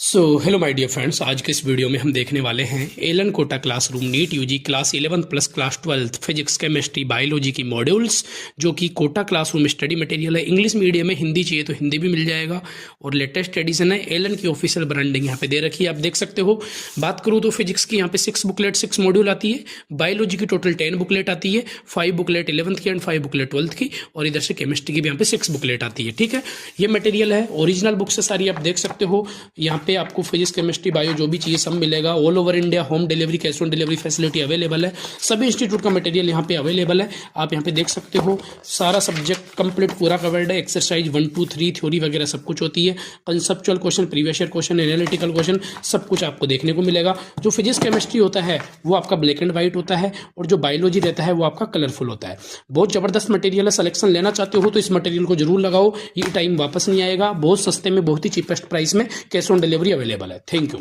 Hello my dear friends, आज के इस वीडियो में हम देखने वाले हैं Allen Kota classroom NEET UG class 11 plus class 12 physics chemistry biology की मॉड्यूल्स, जो कि कोटा क्लासरूम स्टडी मटेरियल है। इंग्लिश मीडियम में, हिंदी चाहिए तो हिंदी भी मिल जाएगा। और लेटेस्ट एडिशन है, एलन की ऑफिशियल ब्रांडिंग यहाँ पे दे रखी है, आप देख सकते हो। बात करूँ तो फिजिक्स की यहाँ पे 6 बुकलेट 6 मॉड्यूल आती है। बायोलॉजी की टोटल 10 बुकलेट आती है, 5 बुकलेट 11th की एंड 5 बुकलेट 12th की, और इधर से केमिस्ट्री की भी यहाँ पे 6 बुकलेट आती है। ठीक है, ये मटेरियल है, ओरिजिनल बुक से सारी आप देख सकते हो। यहाँ पे आपको फिजिक्स केमिस्ट्री बायो जो भी चाहिए सब मिलेगा। All over India home delivery, cash on delivery facility available है। सभी इंस्टीट्यूट का मटेरियल यहाँ पे अवेलेबल है, आप यहाँ पे देख सकते हो। सारा सब्जेक्ट कंप्लीट पूरा कवर्ड है। एक्सरसाइज 1 2 3 थ्योरी वगैरह सब कुछ होती है। Conceptual question, previous year question, analytical question सब कुछ आपको देखने को मिलेगा। जो फिजिक्स केमिस्ट्री होता है वो आपका ब्लैक एंड व्हाइट होता है, और जो बायोलॉजी रहता है वो आपका कलरफुल होता है। बहुत जबरदस्त मटेरियल है। सिलेक्शन लेना चाहते हो तो इस मटेरियल को जरूर लगाओ, ये टाइम वापस नहीं आएगा। बहुत सस्ते में, बहुत ही चीपेस्ट प्राइस में कैश ऑन डिलीवरी अवेलेबल है। Thank you.